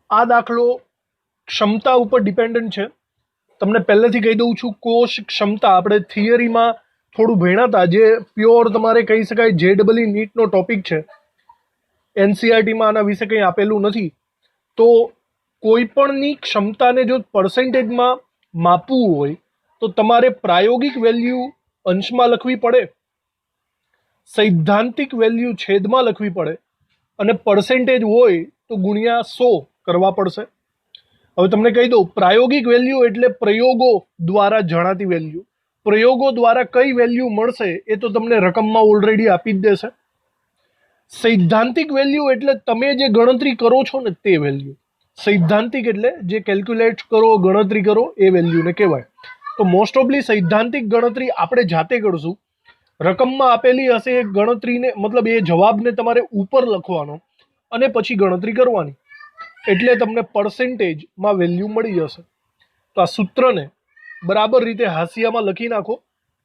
આ દાખલો ક્ષમતા ઉપર ડિપેન્ડન્ટ છે. તમને પહેલેથી કહી દઉં છું, કોષ ક્ષમતા આપણે થિયરીમાં થોડું ભણ્યા હતા, જે પ્યોર તમારે કહી શકાય JEE નીટનો ટોપિક છે. NCERTમાં આના વિશે કંઈ આપેલું નથી. તો કોઈ પણની ક્ષમતાને જો પર્સન્ટેજમાં માપવું હોય તો તમારે પ્રાયોગિક વેલ્યુ અંશમાં લખવી પડે, સૈદ્ધાંતિક વેલ્યુ છેદમાં લખવી પડે, અને પર્સન્ટેજ હોય તો ગુણ્યા 100 કરવા પડશે. હવે તમને કહી દઉં, પ્રાયોગિક વેલ્યુ એટલે પ્રયોગો દ્વારા જણાતી વેલ્યુ. પ્રયોગો દ્વારા કઈ વેલ્યુ મળશે એ તો તમને રકમમાં ઓલરેડી આપી જ દેશે. સૈદ્ધાંતિક વેલ્યુ એટલે તમે જે ગણતરી કરો છો ને તે વેલ્યુ. સૈદ્ધાંતિક એટલે જે કેલ્ક્યુલેટ કરો, ગણતરી કરો, એ વેલ્યુને કહેવાય. તો મોસ્ટ ઓફલી સૈદ્ધાંતિક ગણતરી આપણે જાતે કરશું. રકમમાં આપેલી હશે એ ગણતરીને, મતલબ એ જવાબને તમારે ઉપર લખવાનો અને પછી ગણતરી કરવાની, એટલે તમને પર્સન્ટેજમાં વેલ્યુ મળી જશે. તો આ સૂત્રને બરાબર રીતે હાંસિયામાં લખી નાખો.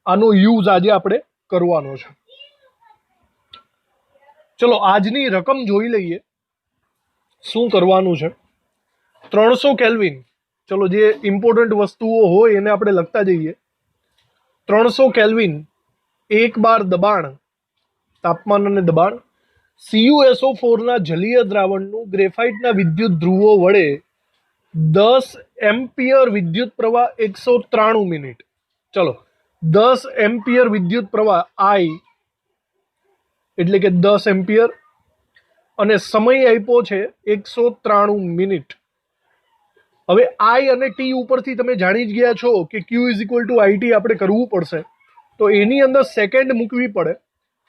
આનો યુઝ આજે આપણે કરવાનો છે. ચલો આજની રકમ જોઈ લઈએ. શું કરવાનું છે? 300 કેલ્વિન. ચલો જે ઇમ્પોર્ટન્ટ વસ્તુઓ હોય એને આપણે લખતા જઈએ. 300 કેલ્વિન 1 બાર દબાણ, તાપમાન અને દબાણ. CuSO4 ના જલીય દ્રાવણનું ગ્રેફાઇટના વિદ્યુત ધ્રુવો વડે 10 એમ્પિયર વિદ્યુત પ્રવાહ 193 મિનિટ. ચલો 10 એમ્પિયર વિદ્યુત પ્રવાહ I એટલે કે 10 એમ્પિયર, અને સમય આપ્યો છે 193 મિનિટ. હવે I અને T ઉપરથી તમે જાણી જ ગયા છો કે Q = IT આપણે કરવું પડશે. તો એની અંદર સેકન્ડ મૂકવી પડે.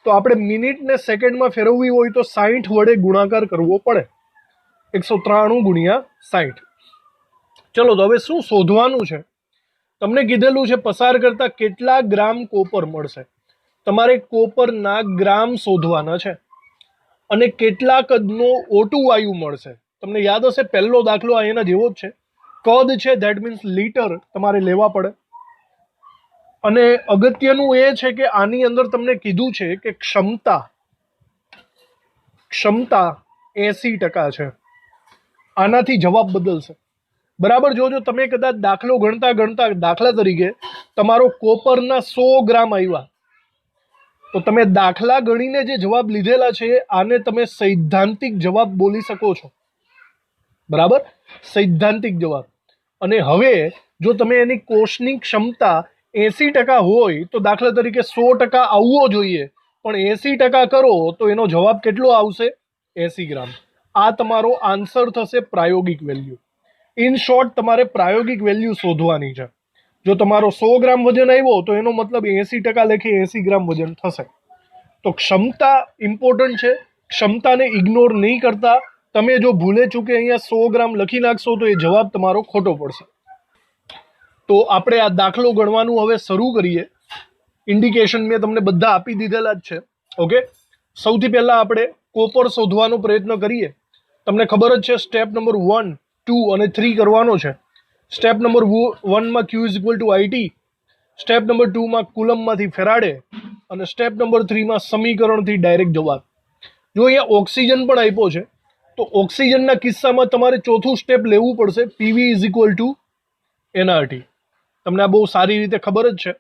તો આપણે મિનિટને સેકન્ડમાં ફેરવવી હોય તો 60 વડે ગુણાકાર કરવો પડે. 193 ગુણ્યા 60. ચલો તો હવે શું શોધવાનું છે? તમને કીધેલું છે પસાર કરતા કેટલા ગ્રામ કોપર મળશે. તમારે કોપરના ગ્રામ શોધવાના છે. અને કેટલા કદનો O2 વાયુ મળશે. તમને યાદ હશે પહેલો દાખલો આ એના જેવો જ છે. કદ છે, ધેટ મીન્સ લીટર તમારે લેવા પડે. અને અગત્યનું એ છે કે આની અંદર તમને કીધું છે કે ક્ષમતા 80% છે. આનાથી જવાબ બદલશે. બરાબર જોજો. તમે કદાચ દાખલો ગણતા ગણતા, દાખલા તરીકે તમારો કોપરના 100 ગ્રામ આવ્યા, તો તમે દાખલા ગણીને જે જવાબ લીધેલા છે આને તમે સૈદ્ધાંતિક જવાબ બોલી શકો છો. બરાબર, સૈદ્ધાંતિક જવાબ. અને હવે જો તમે એની કોષની ક્ષમતા 80% હોય તો દાખલા તરીકે 100% આવવો જોઈએ, પણ 80% કરો તો એનો જવાબ કેટલો આવશે? 80 ગ્રામ. આ તમારો આન્સર થશે પ્રાયોગિક વેલ્યુ. ઇન શોર્ટ તમારે પ્રાયોગિક વેલ્યુ શોધવાની છે. જો તમારો 100 ગ્રામ વજન આવ્યો તો એનો મતલબ 80% લેખે 80 ગ્રામ વજન થશે. તો ક્ષમતા ઇમ્પોર્ટન્ટ છે. ક્ષમતાને ઇગ્નોર નહીં કરતા. તમે જો ભૂલે ચૂકે અહીંયા 100 ગ્રામ લખી નાખશો તો એ જવાબ તમારો ખોટો પડશે. તો આપણે આ દાખલો ગણવાનું હવે શરૂ કરીએ. ઇન્ડિકેશન મેં તમને બધા આપી દીધેલા જ છે. ઓકે, સૌથી પહેલા આપણે કોપર શોધવાનો પ્રયત્ન કરીએ. તમને ખબર જ છે સ્ટેપ નંબર 1, 2 અને 3 કરવાનો છે. સ્ટેપ નંબર 1માં Q = IT, સ્ટેપ નંબર 2માં કુલમમાંથી ફેરાડે, અને સ્ટેપ નંબર 3માં સમીકરણથી ડાયરેક્ટ જવાબ. જો અહીંયા ઓક્સિજન પણ આપ્યો છે તો ઓક્સિજનના કિસ્સામાં તમારે ચોથું સ્ટેપ લેવું પડશે. PV = nRT. તમને આ બહુ સારી રીતે ખબર જ છે.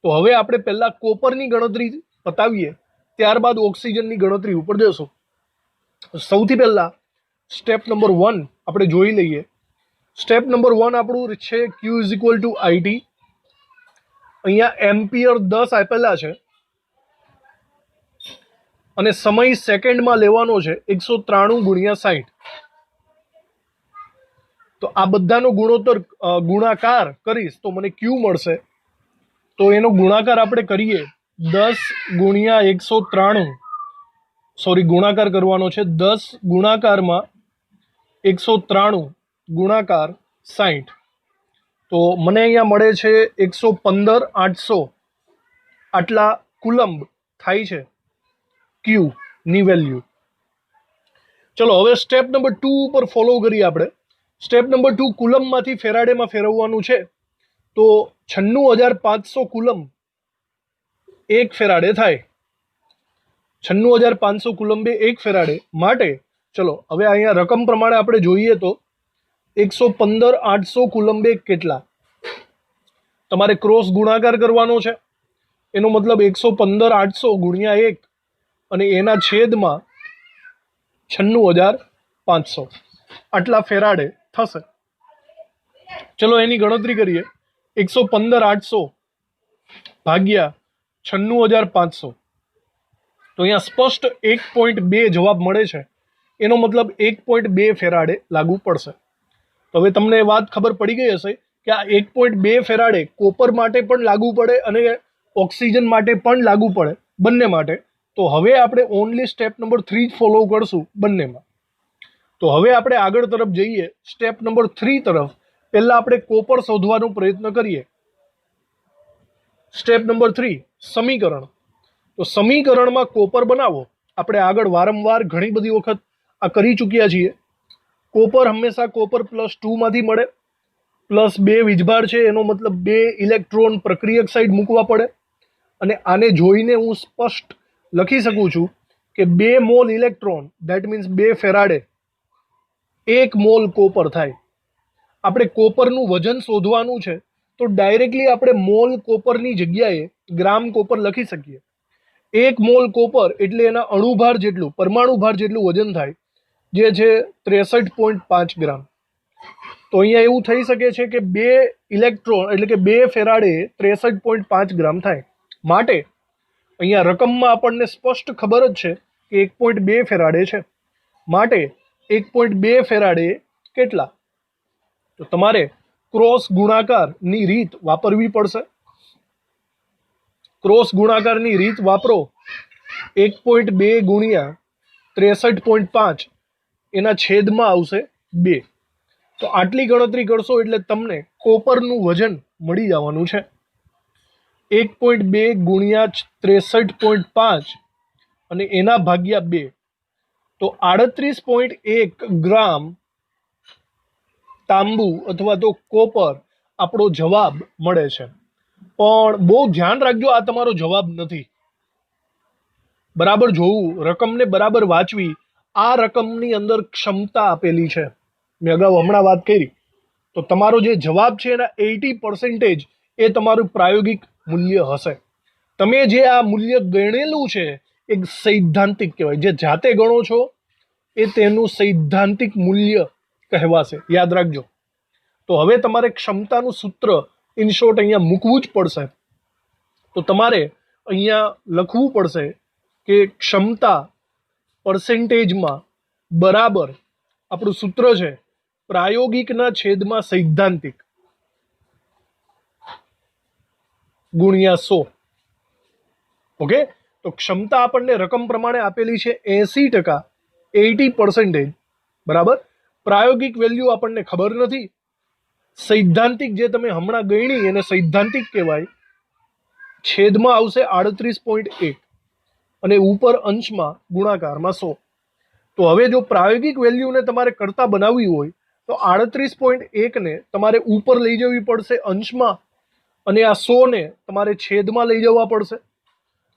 તો હવે આપણે પહેલા કોપરની ગણતરી પતાવીએ, ત્યારબાદ ઓક્સિજનની ગણતરી ઉપર જશું. સૌથી પહેલા સ્ટેપ નંબર 1 આપણે જોઈ લઈએ. સ્ટેપ નંબર 1 આપણું છે Q = IT. અહીંયા એમ્પિયર 10 આપેલા છે અને સમય સેકન્ડમાં લેવાનો છે 193 ગુણ્યા 60. તો આ બધાનો ગુણાકાર કરીશ તો મને Q મળશે. તો એનો ગુણાકાર આપણે કરીએ. 10 ગુણ્યા 193, સોરી ગુણાકાર કરવાનો છે. 10 ગુણાકારમાં 193 ગુણાકાર 60. તો મને અહીંયા મળે છે 115,800. આટલા કુલમ્બ થાય છે Q ની વેલ્યુ. ચલો હવે સ્ટેપ નંબર 2 ઉપર ફોલો કરીએ આપણે. સ્ટેપ નંબર 2 કુલમમાંથી ફેરાડેમાં ફેરવવાનું છે. તો 96,500 કુલમ 1 ફેરાડે થાય. 96,500 કુલંબે 1 ફેરાડે માટે ચલો હવે અહીંયા રકમ પ્રમાણે આપણે જોઈએ તો 115 800 કુલંબે કેટલા? તમારે ક્રોસ ગુણાકાર કરવાનો છે. એનો મતલબ 115 800 ગુણ્યા 1 અને એના છેદમાં 96,500 આટલા ફેરાડે થશે. ચલો એની ગણતરી કરીએ. 115 800 ભાગ્યા 96,500, તો અહીંયા સ્પષ્ટ 1.2 જવાબ મળે છે. એનો મતલબ 1.2 ફેરાડે લાગુ પડશે. તો હવે તમને વાત ખબર પડી ગઈ હશે કે આ 1.2 ફેરાડે કોપર માટે પણ લાગુ પડે અને ઓક્સિજન માટે પણ લાગુ પડે, બંને માટે. તો હવે આપણે ઓનલી સ્ટેપ નંબર 3 જ ફોલો કરશું બંનેમાં. તો હવે આપણે આગળ તરફ જઈએ, સ્ટેપ નંબર 3 તરફ. પહેલા આપણે કોપર શોધવાનો પ્રયત્ન કરીએ. સ્ટેપ નંબર 3, સમીકરણ. તો સમીકરણમાં કોપર બનાવો. આપણે આગળ વારંવાર ઘણી બધી વખત આ કરી ચૂક્યા છીએ. કોપર હંમેશા કોપર +2 માંથી મળે. +2 વીજભાર છે, એનો મતલબ 2 ઇલેક્ટ્રોન પ્રક્રિયક સાઈડ મૂકવા પડે. અને આને જોઈને હું સ્પષ્ટ લખી શકું છું કે 2 mole electron, that means 2 faraday 1 mole copper થાય. આપણે કોપરનું વજન શોધવાનું છે, તો ડાયરેક્ટલી આપણે મોલ કોપરની જગ્યાએ ગ્રામ કોપર લખી શકીએ. 1 મોલ કોપર એટલે એના અણુભાર જેટલું, પરમાણુ ભાર જેટલું વજન થાય, જે છે 63.5 ગ્રામ. તો અહીંયા એવું થઈ શકે છે કે 2 ઇલેક્ટ્રોન એટલે કે 2 ફેરાડે 63.5 ગ્રામ થાય. માટે અહીંયા રકમમાં આપણને સ્પષ્ટ ખબર જ છે કે 1.2 ફેરાડે છે. માટે 1.2 ફેરાડે કેટલા? તો તમારે ક્રોસ ગુણાકારની રીત વાપરવી પડશે. ક્રોસ ગુણાકારની રીત વાપરો. 1.2 ગુણ્યા 63.5 એના છેદમાં આવશે 2. તો આટલી ગણતરી કરશો એટલે તમને કોપરનું વજન મળી જવાનું છે. 1.2 ગુણ્યા 63.5 અને એના ભાગ્યા 2, તો 38.1 ગ્રામ તાંબુ અથવા તો કોપર આપણો જવાબ મળે છે. પણ બહુ ધ્યાન રાખજો, આ તમારો જવાબ નથી. બરાબર જોવું, રકમને બરાબર વાંચવી. આ રકમની અંદર ક્ષમતા આપેલી છે. મેં અગાઉ હમણાં વાત કરી. તો તમારો જે જવાબ છે એના 80% એ તમારું પ્રાયોગિક મૂલ્ય હશે. તમે જે આ મૂલ્ય ગણેલું છે એ સૈદ્ધાંતિક કહેવાય. જે જાતે ગણો છો એ તેનું સૈદ્ધાંતિક મૂલ્ય કહેવાશે. યાદ રાખજો. તો હવે તમારે ક્ષમતાનું સૂત્ર ઇન શોર્ટ અહીંયા મૂકવું જ પડશે. તો તમારે અહીંયા લખવું પડશે કે ક્ષમતા પર્સેન્ટેજમાં બરાબર આપણું સૂત્ર છે પ્રાયોગિકના છેદમાં સૈદ્ધાંતિક ગુણ્યા 100. ઓકે, તો ક્ષમતા આપણને રકમ પ્રમાણે આપેલી છે 80%, 80%. બરાબર. પ્રાયોગિક વેલ્યુ આપણને ખબર નથી. સૈદ્ધાંતિક જે તમે હમણાં ગણી એને સૈદ્ધાંતિક કહેવાય. છેદમાં આવશે 38.1 અને ઉપર અંશમાં ગુણાકારમાં 100. તો હવે જો પ્રાયોગિક વેલ્યુને તમારે કરતા બનાવવી હોય તો 38.1 ને તમારે ઉપર લઈ જવી પડશે અંશમાં, અને આ 100 ને તમારે છેદમાં લઈ જવા પડશે.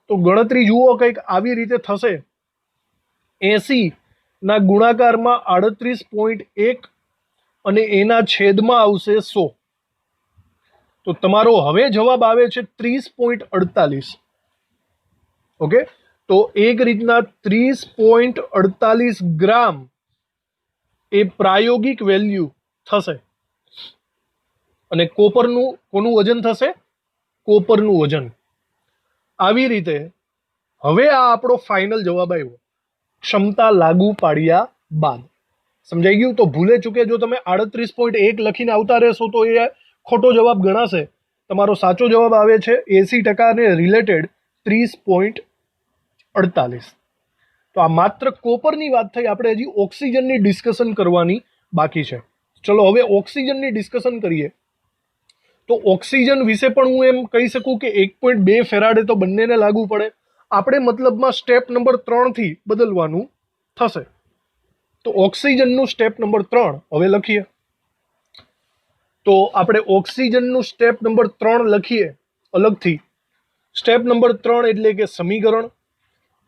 તો ગણતરી જુઓ, કંઈક આવી રીતે થશે. 80 ના ગુણાકારમાં 38.1 અને એના છેદમાં આવશે 100. તો તમારો હવે જવાબ આવે છે 30.48. ઓકે, તો એક રીતના 30.48 ગ્રામ એ પ્રાયોગિક વેલ્યુ થશે. અને કોપરનું કોનું વજન થશે? કોપરનું વજન. આવી રીતે હવે આ આપણો ફાઇનલ જવાબ આવ્યો ક્ષમતા લાગુ પાડ્યા બાદ. સમજાઈ ગયું? તો ભૂલે ચૂકે જો તમે 38.1 લખીને આવતા રહેશો તો એ ખોટો જવાબ ગણાશે. તમારો સાચો જવાબ આવે છે 80% ને રિલેટેડ 30.48. તો આ માત્ર કોપરની વાત થઈ. આપણે હજી ઓક્સિજનની ડિસ્કશન કરવાની બાકી છે. ચલો હવે ઓક્સિજનની ડિસ્કશન કરીએ. તો ઓક્સિજન વિશે પણ હું એમ કહી શકું કે 1.2 ફેરાડે તો બંનેને લાગુ પડે. આપણે મતલબમાં સ્ટેપ નંબર 3 થી બદલવાનું થશે. તો ઓક્સિજનનું સ્ટેપ નંબર 3 હવે લખીએ. તો આપણે ઓક્સિજનનું સ્ટેપ નંબર 3 લખીએ અલગથી. સ્ટેપ નંબર 3 એટલે કે સમીકરણ.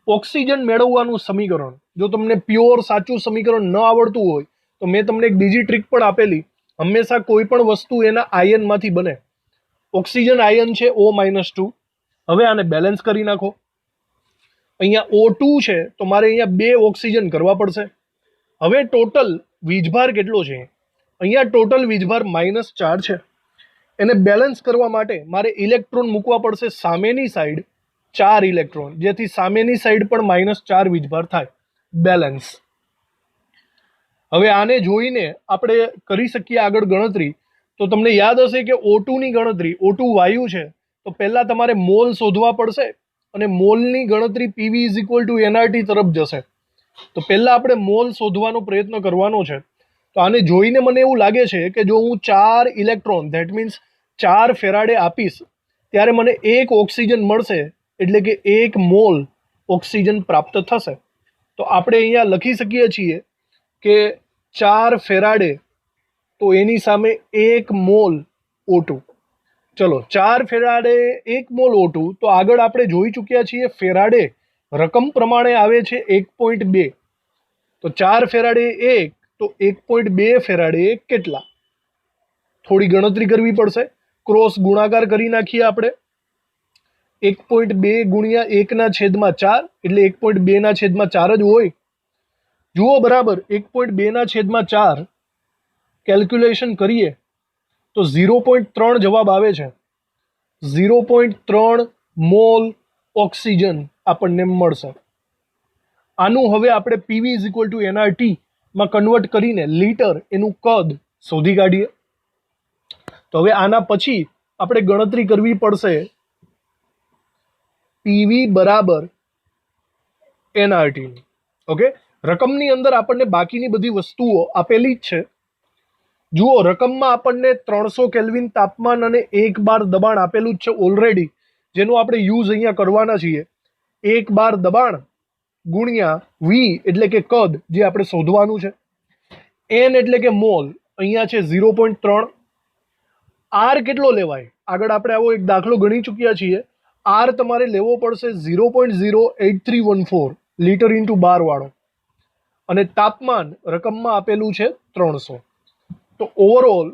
ઓક્સિજન મેળવવાનું સમીકરણ. જો તમને પ્યોર સાચું સમીકરણ ન આવડતું હોય તો મેં તમને એક બીજી ટ્રીક પણ આપેલી, હંમેશા કોઈ પણ વસ્તુ એના આયનમાંથી બને. ઓક્સિજન આયન છે O-2. હવે આને બેલેન્સ કરી નાખો. અહીંયા O2 છે તો મારે અહીંયા 2 ઓક્સિજન કરવા પડશે. હવે ટોટલ વીજભાર કેટલો છે? અહીંયા ટોટલ વીજભાર -4 છે. એને બેલેન્સ કરવા માટે મારે ઇલેક્ટ્રોન મૂકવા પડશે સામેની સાઈડ, 4 ઇલેક્ટ્રોન, જેથી સામેની સાઈડ પણ -4 વીજભાર થાય. બેલેન્સ. હવે આને જોઈને આપણે કરી શકીએ આગળ ગણતરી. તો તમને યાદ હશે કે O2 ની ગણતરી, O2 વાયુ છે તો પહેલા તમારે મોલ શોધવા પડશે અને મોલની ગણતરી PV = nRT તરફ જશે. તો પહેલા આપણે મોલ શોધવાનો પ્રયત્ન કરવાનો છે. તો આને જોઈને મને એવું લાગે છે કે જો હું 4 ઇલેક્ટ્રોન, ધેટ મીન્સ 4 ફેરાડે આપીશ ત્યારે મને 1 ઓક્સિજન મળશે, એટલે કે 1 મોલ ઓક્સિજન પ્રાપ્ત થશે. તો આપણે અહીંયા લખી શકીએ છીએ કે 4 ફેરાડે તો એની સામે 1 મોલ O2. ચલો 4 ફેરાડે 1 મોલ O2. તો આગળ આપણે જોઈ ચૂક્યા છીએ ફેરાડે રકમ પ્રમાણે આવે છે 1.2. તો 4 ફેરાડે 1 તો 1.2 ફેરાડે કેટલા? થોડી ગણતરી કરવી પડશે. ક્રોસ ગુણાકાર કરી નાખીએ આપણે. 1.2 ગુણ્યા 1/4 એટલે 1.2/4 જ હોય. જુઓ બરાબર 1.2/4 કેલ્ક્યુલેશન કરીએ તો 0.3 જવાબ આવે છે. 0.3 મોલ ઓક્સિજન આપણને મળશે. આનું હવે આપણે PV = nRT માં કન્વર્ટ કરીને લીટર એનું કદ શોધી કાઢીએ. તો હવે આના પછી આપણે ગણતરી કરવી પડશે PV = nRT ની. ઓકે, રકમની અંદર આપણને બાકીની બધી વસ્તુઓ આપેલી જ છે. જુઓ રકમમાં આપણને 300 કેલ્વિન તાપમાન અને 1 બાર દબાણ આપેલું જ છે ઓલરેડી, જેનો આપણે યુઝ અહીંયા કરવાના છીએ. 1 બાર દબાણ ગુણ્યા V એટલે કે કદ, જે આપણે શોધવાનું છે. N એટલે કે મોલ, અહીંયા છે 0.3. R કેટલો લેવાય? આગળ આપણે આવો એક દાખલો ગણી ચૂક્યા છીએ. R તમારે લેવો પડશે 0.08314 લીટર × બાર વાળો, અને તાપમાન રકમમાં આપેલું છે 300. તો ઓવરઓલ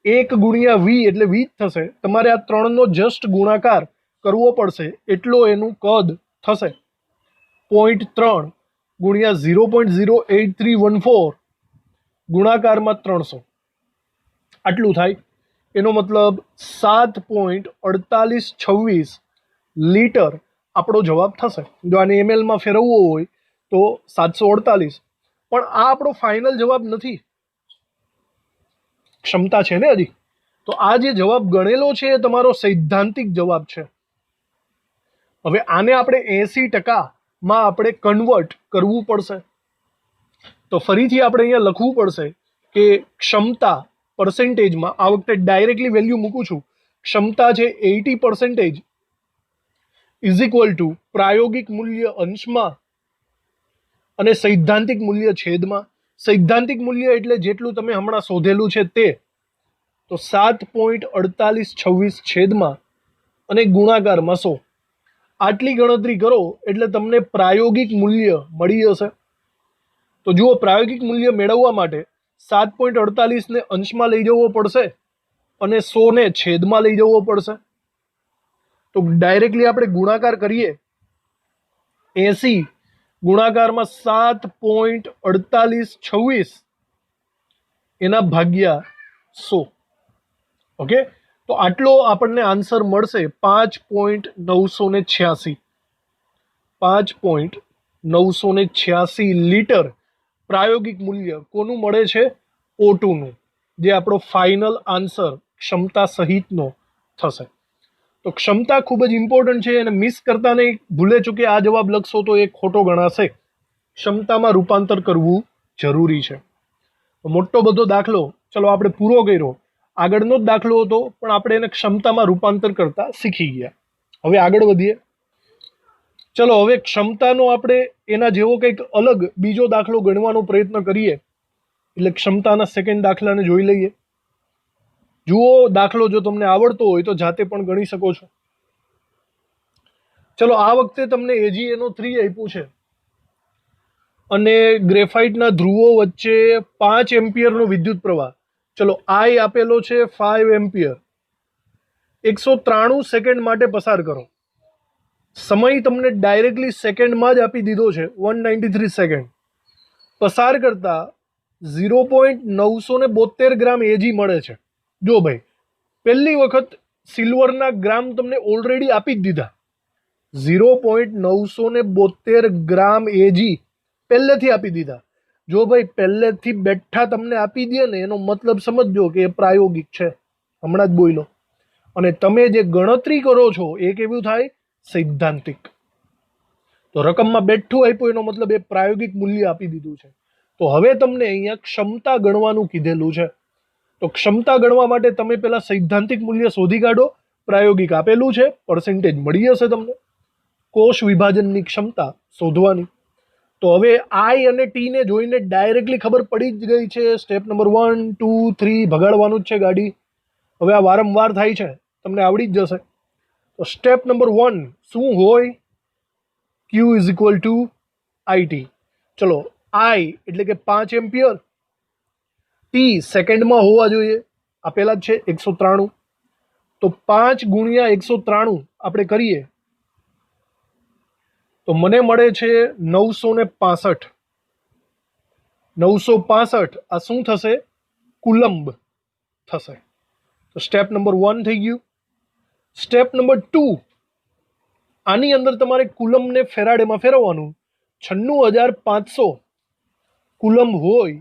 1 ગુણ્યા V એટલે 20 થશે. તમારે આ 3નો જસ્ટ ગુણાકાર કરવો પડશે, એટલો એનું કદ થશે. 0.3 ગુણ્યા 0.08314 ગુણાકારમાં 300, આટલું થાય. એનો મતલબ 7.4826 લીટર આપણો જવાબ થશે. જો આને ml ફેરવવો હોય તો 748. પણ આ આપણો ફાઇનલ જવાબ નથી, ક્ષમતા છે ને હજી. તો આ જે જવાબ ગણેલો છે એ તમારો સૈદ્ધાંતિક જવાબ છે. હવે આને આપણે 80% માં આપણે કન્વર્ટ કરવું પડશે. તો ફરીથી આપણે અહીંયા લખવું પડશે કે ક્ષમતા પર્સેન્ટેજમાં, આ વખતે ડાયરેક્ટલી વેલ્યુ મૂકું છું. ક્ષમતા છે 80% = પ્રાયોગિક મૂલ્ય અંશમાં અને સૈદ્ધાંતિક મૂલ્ય છેદમાં. સૈદ્ધાંતિક મૂલ્ય એટલે જેટલું તમે હમણાં શોધેલું છે તે. તો 7.4826 છેદમાં અને ગુણાકારમાં 100. આટલી ગણતરી કરો એટલે તમને પ્રાયોગિક મૂલ્ય મળી જશે. તો જુઓ પ્રાયોગિક મૂલ્ય મેળવવા માટે 7.48 ને અંશમાં લઈ જવો પડશે અને 100 ને છેદમાં લઈ જવો પડશે. તો ડાયરેક્ટલી આપણે ગુણાકાર કરીએ. 80 ગુણાકારમાં 7.4826 એના ભાગ્યા 100. ઓકે, તો આટલો આપણને આન્સર મળશે 5.986. 5.986 લીટર પ્રાયોગિક મૂલ્ય કોનું મળે છે? O2 નું, જે આપણો ફાઇનલ આન્સર ક્ષમતા સહિતનો થશે. તો ક્ષમતા ખૂબ જ ઇમ્પોર્ટન્ટ છે, અને મિસ કરતા નહીં. ભૂલે ચૂકે આ જવાબ લખશો તો એ ખોટો ગણાશે. ક્ષમતામાં રૂપાંતર કરવું જરૂરી છે. તો મોટો બધો દાખલો ચલો આપણે પૂરો કર્યો. આગળનો જ દાખલો હતો પણ આપણે એને ક્ષમતામાં રૂપાંતર કરતા શીખી ગયા. હવે આગળ વધીએ. ચલો હવે ક્ષમતાનો આપણે એના જેવો કંઈક અલગ બીજો દાખલો ગણવાનો પ્રયત્ન કરીએ. એટલે ક્ષમતાના સેકન્ડ દાખલાને જોઈ લઈએ. જુઓ દાખલો જો તમને આવડતો હોય તો જાતે પણ ગણી શકો છો. ચલો આ વખતે તમને AgNO3 આપ્યું છે. અને ગ્રેફાઇટના ધ્રુવો વચ્ચે 5 એમ્પિયરનો વિદ્યુત પ્રવાહ. ચલો આઈ આપેલો છે 5 એમ્પિયર. 193 સેકન્ડ માટે પસાર કરો. સમય તમને ડાયરેક્ટલી સેકન્ડમાં જ આપી દીધો છે, 193 સેકન્ડ. પસાર કરતા 0.972 ગ્રામ એજી મળે છે. જો ભાઈ, પહેલી વખત સિલ્વરના ગ્રામ તમને ઓલરેડી આપી જ દીધા. 0.972 ગ્રામ એજી પહેલેથી આપી દીધા. જો ભાઈ પહેલેથી બેઠા તમને આપી દે ને, એનો મતલબ સમજજો કે એ પ્રાયોગિક છે. હમણાં જ બોલ્યો. અને તમે જે ગણતરી કરો છો એ કેવું થાય? સૈદ્ધાંતિક. તો રકમમાં બેઠું આપ્યું એનો મતલબ એ પ્રાયોગિક મૂલ્ય આપી દીધું છે. તો હવે તમને અહીંયા ક્ષમતા ગણવાનું કીધેલું છે. તો ક્ષમતા ગણવા માટે તમે પેલા સૈદ્ધાંતિક મૂલ્ય શોધી કાઢો. પ્રાયોગિક આપેલું છે, પર્સેન્ટેજ મળી જશે તમને. કોષ વિભાજનની ક્ષમતા શોધવાની. તો હવે આઈ અને ટી ને જોઈને ડાયરેક્ટલી ખબર પડી જ ગઈ છે. સ્ટેપ નંબર 1, 2, 3 ભગાડવાનું જ છે ગાડી. હવે આ વારંવાર થાય છે, તમને આવડી જ જશે. તો સ્ટેપ નંબર 1 શું હોય? Q is equal two IT. ચલો આઈ એટલે કે 5 એમ્પિયર, ટી સેકન્ડમાં હોવા જોઈએ, આપેલા જ છે 193. તો 5 ગુણ્યા 193 આપણે કરીએ તો મને મળે છે 965. 965 આ શું થશે? કુલંબ થશે. તો સ્ટેપ નંબર 1 થઈ ગયું. સ્ટેપ નંબર 2, આની અંદર તમારે કુલમને ફેરાડેમાં ફેરવવાનું. 96,500 કુલમ હોય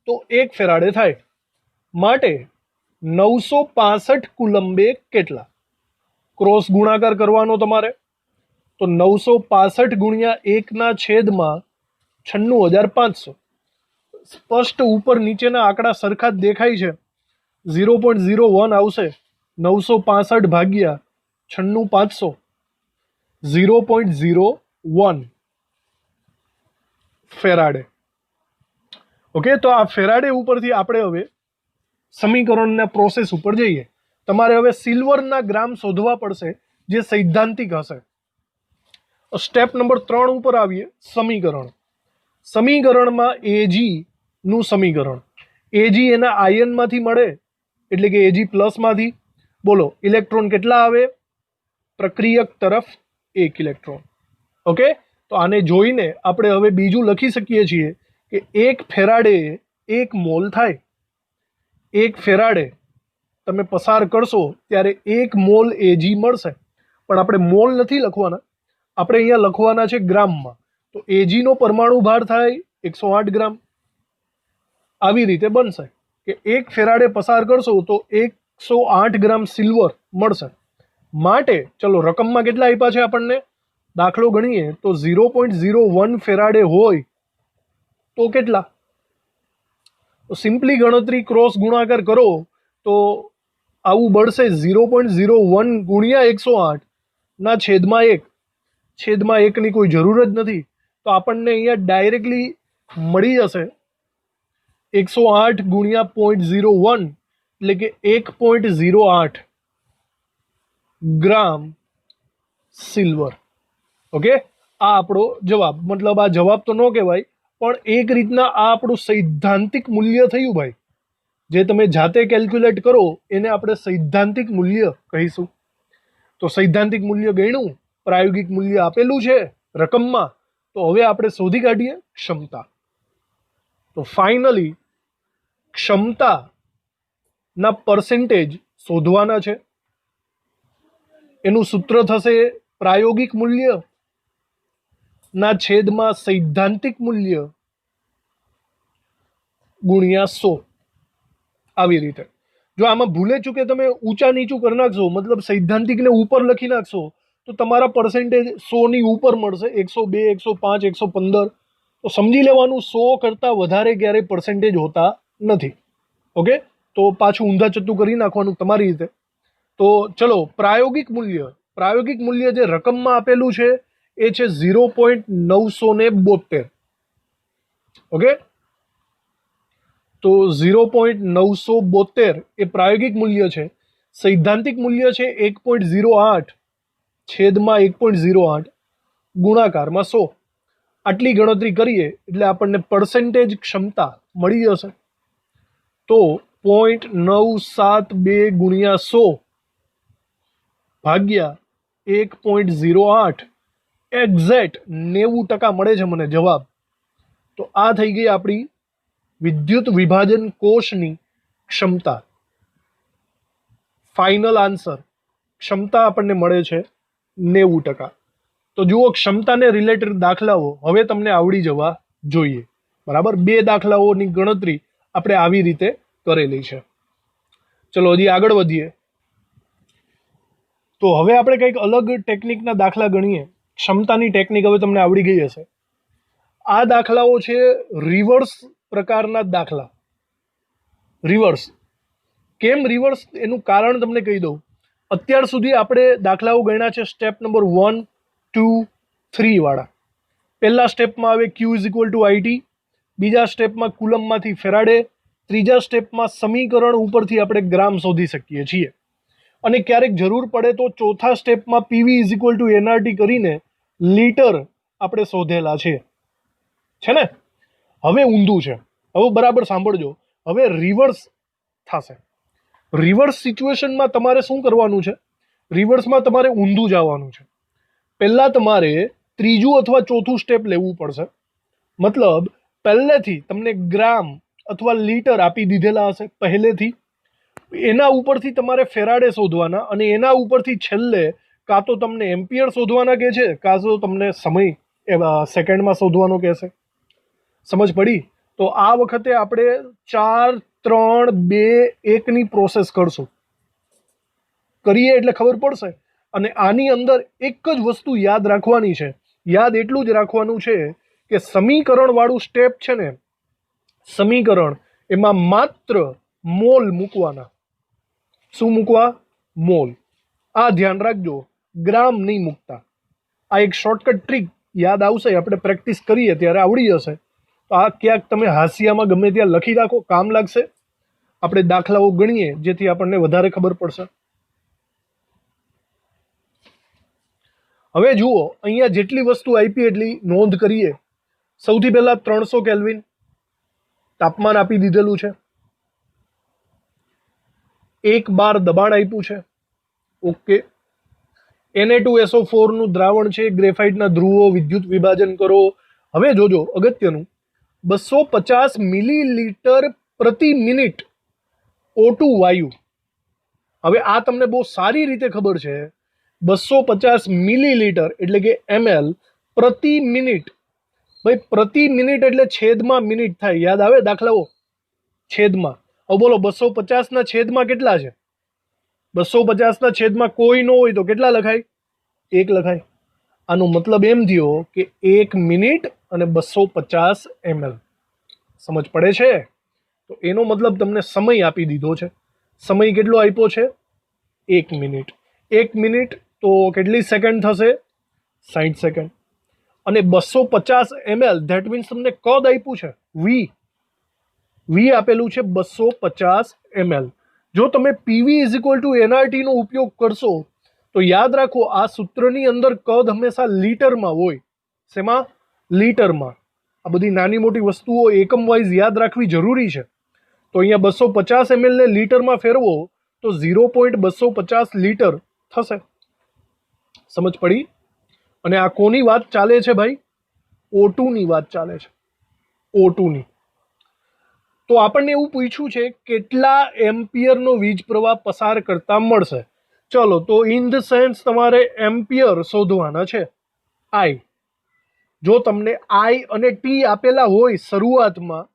તો 1 ફેરાડે થાય. માટે 965 કુલંબે કેટલા? ક્રોસ ગુણાકાર કરવાનો તમારે. તો 965 ગુણ્યા 1/96,500. સ્પષ્ટ ઉપર નીચેના આંકડા સરખા જ દેખાય છે. 0.01 આવશે. 965 ભાગ્યા 96,500, 0.01 ફેરાડે. ઓકે, તો આ ફેરાડે ઉપરથી આપણે હવે સમીકરણના પ્રોસેસ ઉપર જઈએ. તમારે હવે સિલ્વરના ગ્રામ શોધવા પડશે, જે સૈદ્ધાંતિક હશે. સ્ટેપ નંબર 3 ઉપર આવીએ. સમીકરણ. સમીકરણમાં એજી નું સમીકરણ. એજી એના આયનમાંથી મળે, એટલે કે એજી પ્લસમાંથી. બોલો ઇલેક્ટ્રોન કેટલા આવે? પ્રક્રિયક તરફ 1 ઇલેક્ટ્રોન. ઓકે, તો આને જોઈને આપણે હવે બીજું લખી શકીએ છીએ કે 1 ફેરાડે 1 મોલ થાય. 1 ફેરાડે તમે પસાર કરશો ત્યારે 1 મોલ એજી મળશે. પણ આપણે મોલ નથી લખવાના, આપણે અહીંયા લખવાના છે ગ્રામમાં. તો એજી નો પરમાણુ ભાર થાય 108 ગ્રામ. આવી રીતે બનશે કે 1 ફેરાડે પસાર કરશો તો 108 ગ્રામ સિલ્વર મળશે. માટે ચલો રકમમાં કેટલા આપ્યા છે આપણને? દાખલો ગણીએ તો 0.01 ફેરાડે હોય તો કેટલા? તો સિમ્પલી ગણતરી ક્રોસ ગુણાકાર કરો તો આવું બળશે. 0.01 ગુણ્યા 108 ના છેદમાં 1. છેદમાં 1 ની કોઈ જરૂર જ નથી. તો આપણને અહીંયા ડાયરેક્ટલી મળી જશે 108 ગુણ્યા 0.01 એટલે કે 1.08 ગ્રામ સિલ્વર. ઓકે, આ આપણો જવાબ. મતલબ આ જવાબ તો ન કહેવાય, પણ એક રીતના આ આપણું સૈદ્ધાંતિક મૂલ્ય થયું ભાઈ. જે તમે જાતે કેલ્ક્યુલેટ કરો એને આપણે સૈદ્ધાંતિક મૂલ્ય કહીશું. તો સૈદ્ધાંતિક મૂલ્ય ગણ્યું, પ્રાયોગિક મૂલ્ય આપેલું છે રકમમાં. તો હવે આપણે શોધી કાઢીએ ક્ષમતા. તો ફાઇનલી ક્ષમતાના પર્સેન્ટેજ શોધવાના છે. એનું સૂત્ર થશે પ્રાયોગિક મૂલ્ય ના છેદમાં સૈદ્ધાંતિક મૂલ્ય ગુણ્યા 100. આવી રીતે. જો આમાં ભૂલે ચૂકે તમે ઊંચા નીચું કરી નાખશો, મતલબ સૈદ્ધાંતિકને ઉપર લખી નાખશો, તો તમારા પર્સેન્ટેજ 100 ની ઉપર મળશે. 102, 105, 115. તો સમજી લેવાનું 100 કરતાં વધારે ક્યારેય પર્સેન્ટેજ હોતા નથી. ઓકે, તો પાછું ઊંધા ચત્તું કરી નાખવાનું તમારી રીતે. તો ચલો પ્રાયોગિક મૂલ્ય જે રકમમાં આપેલું છે એ છે 0.972. ઓકે, તો 0.972 એ પ્રાયોગિક મૂલ્ય છે. સૈદ્ધાંતિક મૂલ્ય છે 1.08 છેદમાં 1.08 ગુણાકારમાં 100. આટલી ગણતરી કરીએ એટલે આપણને પર્સેન્ટેજ ક્ષમતા મળી જશે. તો 0.972 ગુણ્યા 100 ભાગ્યા 1.08 એક્ઝેક્ટ 90% મળે છે મને જવાબ. તો આ થઈ ગઈ આપણી વિદ્યુત વિભાજન કોષની ક્ષમતા. ફાઇનલ આન્સર ક્ષમતા આપણને મળે છે 90%. તો જુઓ, ક્ષમતાને રિલેટેડ દાખલાઓ હવે તમને આવડી જવા જોઈએ. બરાબર, 2 દાખલાઓની ગણતરી આપણે આવી રીતે કરેલી છે. ચલો હજી આગળ વધીએ. તો હવે આપણે કંઈક અલગ ટેકનિકના દાખલા ગણીએ. ક્ષમતાની ટેકનિક હવે તમને આવડી ગઈ હશે. આ દાખલાઓ છે રિવર્સ પ્રકારના દાખલા. રિવર્સ કેમ રિવર્સ એનું કારણ તમને કહી દઉં. અત્યાર સુધી આપણે દાખલાઓ ગણ્યા છે સ્ટેપ નંબર 1, 2, 3 વાળા. પહેલા સ્ટેપમાં આવે Q = IT, બીજા સ્ટેપમાં કુલમમાંથી ફેરાડે, ત્રીજા સ્ટેપમાં સમીકરણ ઉપરથી આપણે ગ્રામ શોધી શકીએ છીએ, અને ક્યારેક જરૂર પડે તો ચોથા સ્ટેપમાં PV = nRT કરીને લીટર આપણે શોધેલા છે ને. હવે ઊંધું છે. હવે બરાબર સાંભળજો. હવે રિવર્સ થશે. રિવર્સ સિચ્યુએશનમાં તમારે શું કરવાનું છે? રિવર્સમાં તમારે ઊંધું જવાનું છે. પહેલાં તમારે ત્રીજું અથવા ચોથું સ્ટેપ લેવું પડશે. મતલબ પહેલેથી તમને ગ્રામ અથવા લીટર આપી દીધેલા હશે પહેલેથી. એના ઉપરથી તમારે ફેરાડે શોધવાના, અને એના ઉપરથી છેલ્લે કાં તો તમને એમ્પિયર શોધવાના કહે છે, કાં તો તમને સમય સેકન્ડમાં શોધવાનો કહેશે. સમજ પડી? તો આ વખતે આપણે 4, 3, 2, 1ની પ્રોસેસ કરશું. કરીએ એટલે ખબર પડશે. અને આની અંદર એક જ વસ્તુ યાદ રાખવાની છે. યાદ એટલું જ રાખવાનું છે કે સમીકરણ વાળું સ્ટેપ છે ને, સમીકરણ એમાં માત્ર મોલ મૂકવાના. શું મૂકવા? મોલ. આ ધ્યાન રાખજો, ગ્રામ નહીં મૂકતા. આ એક શોર્ટકટ ટ્રીક યાદ આવશે, આપણે પ્રેક્ટિસ કરીએ ત્યારે આવડી જશે. તો આ ક્યાંક તમે હાંસિયામાં ગમે ત્યાં લખી રાખો, કામ લાગશે. આપણે દાખલાઓ ગણીએ જેથી આપણને વધારે ખબર પડશે. હવે જુઓ, અહીંયા જેટલી વસ્તુ આપી એટલી નોંધ કરીએ. સૌથી પહેલા 300 કેલ્વિન તાપમાન આપી દીધેલું છે. 1 બાર દબાણ આપ્યું છે. ઓકે. Na2SO4 નું દ્રાવણ છે, ગ્રેફાઇટના ધ્રુવો, વિદ્યુત વિભાજન કરો. હવે જોજો, અગત્યનું, 250 મિલીલીટર પ્રતિ મિનિટ O2 વાયુ. હવે આ તમને બહુ સારી રીતે ખબર છે. 250 મિલીલીટર એટલે કે ml પ્રતિ મિનિટ. ભાઈ પ્રતિ મિનિટ એટલે છેદમાં મિનિટ થાય. યાદ આવે દાખલાઓ? છેદમાં. હવે બોલો 250 ના છેદમાં કેટલા છે? 250 ના છેદમાં કોઈ ન હોય તો કેટલા લખાય? 1 લખાય. આનો મતલબ એમ થયો કે 1 મિનિટ અને 250 ml. સમજ પડે છે? તો એનો મતલબ તમને સમય આપી દીધો છે. સમય કેટલો આપ્યો છે? 1 મિનિટ. 1 મિનિટ તો કેટલી સેકન્ડ થશે? 60 સેકન્ડ. અને 250 ml ધેટ મીન્સ તમને કદ આપ્યું છે, વી આપેલું છે 250 ml. જો તમે PV = nRT નો ઉપયોગ કરશો તો યાદ રાખો, આ સૂત્રની અંદર કદ હંમેશા લીટરમાં હોય. શેમાં? લીટરમાં. આ બધી નાની મોટી વસ્તુઓ એકમ વાઇઝ યાદ રાખવી જરૂરી છે. તો અહીંયા 250 ml ને લીટરમાં ફેરવો તો 0.250 લીટર થશે. સમજ પડી? અને આ કોની વાત ચાલે છે ભાઈ? O2 ની વાત ચાલે છે. O2 ની. તો આપણને એવું પૂછ્યું છે કેટલા એમ્પિયરનો વીજ પ્રવાહ પસાર કરતા મળશે. ચલો, તો ઇન ધ સેન્સ તમારે એમ્પિયર શોધવાના છે. I. જો તમને I અને T આપેલા હોય શરૂઆતમાં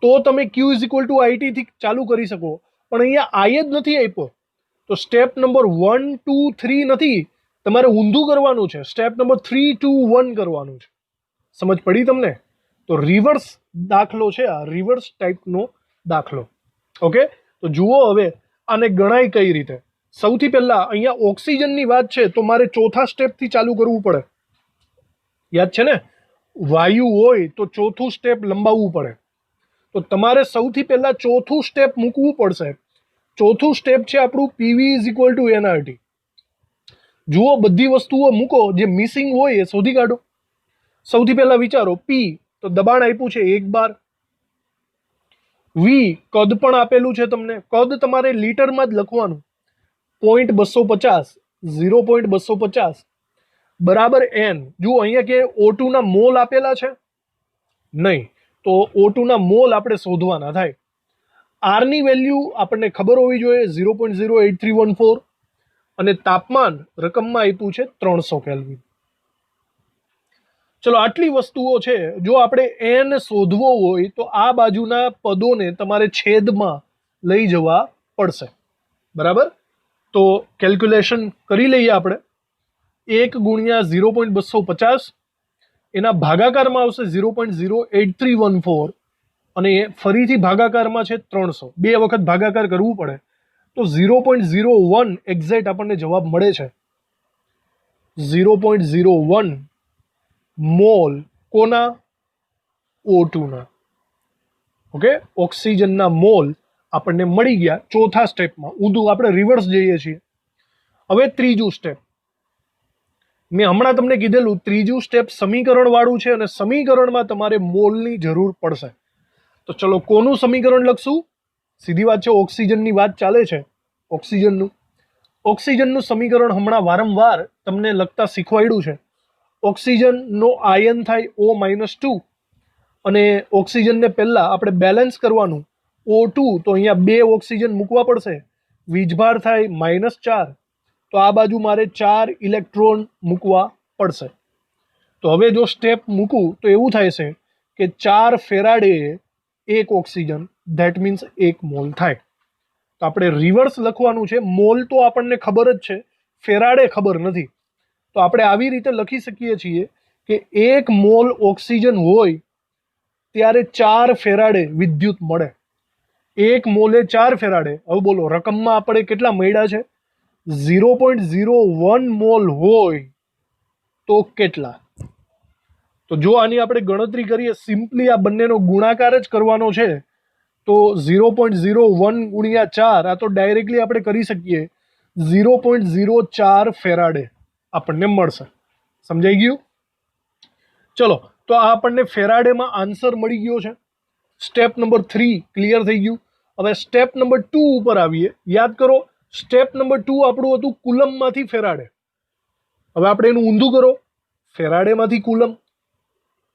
તો તમે Q = IT થી ચાલુ કરી શકો. પણ અહીંયા I જ નથી આપ્યો તો સ્ટેપ નંબર 1, 2, 3 નથી. તમારે ઊંધું કરવાનું છે. સ્ટેપ નંબર 3, 2, 1 કરવાનું છે. સમજ પડી તમને? તો રિવર્સ દાખલો છે આ, રિવર્સ ટાઈપનો દાખલો. ઓકે. તો જુઓ હવે આને ગણાય કઈ રીતે. સૌથી પહેલા અહીંયા ઓક્સિજનની વાત છે તો મારે ચોથા સ્ટેપથી ચાલુ કરવું પડે. યાદ છે ને? વાયુ હોય તો ચોથું સ્ટેપ લંબાવવું પડે. તો તમારે સૌથી પહેલા ચોથું સ્ટેપ મૂકવું પડશે. ચોથું સ્ટેપ છે આપણું PV = nRT. જુઓ, બધી વસ્તુઓ મૂકો, જે મિસિંગ હોય એ શોધી કાઢો. સૌથી પહેલા વિચારો પી તો દબાણ આપ્યું છે 1 બાર, વી કદ પણ આપેલું છે તમને, કદ તમારે લીટરમાં જ લખવાનું 0.250 0.250 બરાબર એન. જો અહીંયા કે O2 ના મોલ આપેલા છે નહીં, તો O2 ના મોલ આપણે શોધવાના થાય. આર ની વેલ્યુ આપણને ખબર હોવી જોઈએ 0.08314 અને તાપમાન રકમમાં આપ્યું છે 300 કેલ્વિન. ચલો આટલી વસ્તુઓ છે. જો આપણે એન શોધવો હોય તો આ બાજુના પદોને તમારે છેદમાં લઈ જવા પડશે. બરાબર, તો કેલ્ક્યુલેશન કરી લઈએ આપણે. 1 ગુણ્યા 0.250 એના ભાગાકારમાં આવશે 0.08314 અને ફરીથી ભાગાકારમાં છે 300. 2 વખત ભાગાકાર કરવું પડે તો 0.01 એક્ઝેક્ટ આપણને જવાબ મળે છે. 0.01 મોલ કોના? O2 ના. ઓકે, ઓક્સિજનના મોલ આપણને મળી ગયા ચોથા સ્ટેપમાં. ઊંધું આપણે રિવર્સ જઈએ છીએ. હવે ત્રીજું સ્ટેપ. મેં હમણાં તમને કીધેલું ત્રીજું સ્ટેપ સમીકરણ વાળું છે અને સમીકરણમાં તમારે મોલની જરૂર પડશે. તો ચલો કોનું સમીકરણ લખશું? સીધી વાત છે, ઓક્સિજનની વાત ચાલે છે. ઓક્સિજનનું સમીકરણ હમણાં વારંવાર તમને લખતા શીખવાડ્યું છે. ઓક્સિજનનો આયન થાય O-2 અને ઓક્સિજનને પહેલા આપણે બેલેન્સ કરવાનું O2, તો અહીંયા 2 ઓક્સિજન મૂકવા પડશે. વીજભાર થાય -4, તો આ બાજુ મારે 4 ઇલેક્ટ્રોન મૂકવા પડશે. તો હવે જો સ્ટેપ મૂકું તો એવું થાય છે કે 4 faraday 1 oxygen, that means 1 mole થાય. તો આપણે રિવર્સ લખવાનું છે. મોલ તો આપણને ખબર જ છે, ફેરાડે ખબર નથી. તો આપણે આવી રીતે લખી શકીએ છીએ કે 1 મોલ ઓક્સિજન હોય ત્યારે 4 ફેરાડે વિદ્યુત મળે. 1 મોલે 4 ફેરાડે. હવે બોલો રકમમાં આપણે કેટલા મળ્યા છે? 0.01 મોલ હોય તો કેટલા? તો જો આની આપણે ગણતરી કરીએ, સિમ્પલી આ બંનેનો ગુણાકાર જ કરવાનો છે, તો 0.01 ગુણ્યા 4, આ તો ડાયરેક્ટલી આપણે કરી શકીએ 0.04 ફેરાડે આપણને મળશે. સમજાઈ ગયું? ચલો, તો આ આપણને ફેરાડેમાં આન્સર મળી ગયો છે. સ્ટેપ નંબર 3 ક્લિયર થઈ ગયું. હવે સ્ટેપ નંબર 2 ઉપર આવીએ. યાદ કરો, સ્ટેપ નંબર 2 આપણું હતું કુલમમાંથી ફેરાડે. હવે આપણે એનું ઊંધું કરો, ફેરાડેમાંથી કુલમ.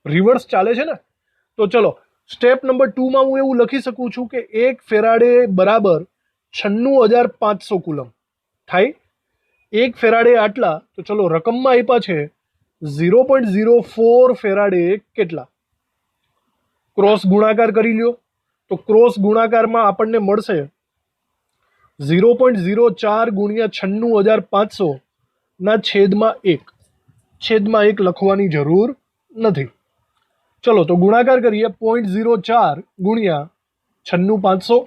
રિવર્સ ચાલે છે ને. તો ચલો સ્ટેપ નંબર 2 માં હું એવું લખી શકું છું કે 1 ફેરાડે બરાબર 96500 કુલમ થાય. 1 ફેરાડે આટલા, તો ચલો રકમમાં આપ્યા છે 0.04 ફેરાડે કેટલા? ક્રોસ ગુણાકાર કરી લ્યો. તો ક્રોસ ગુણાકારમાં આપણને મળશે 0.04 ગુણ્યા 96500 ના છેદમાં 1. છેદમાં 1 લખવાની જરૂર નથી. ચલો તો ગુણાકાર કરીએ. 0.04 ગુણ્યા 96500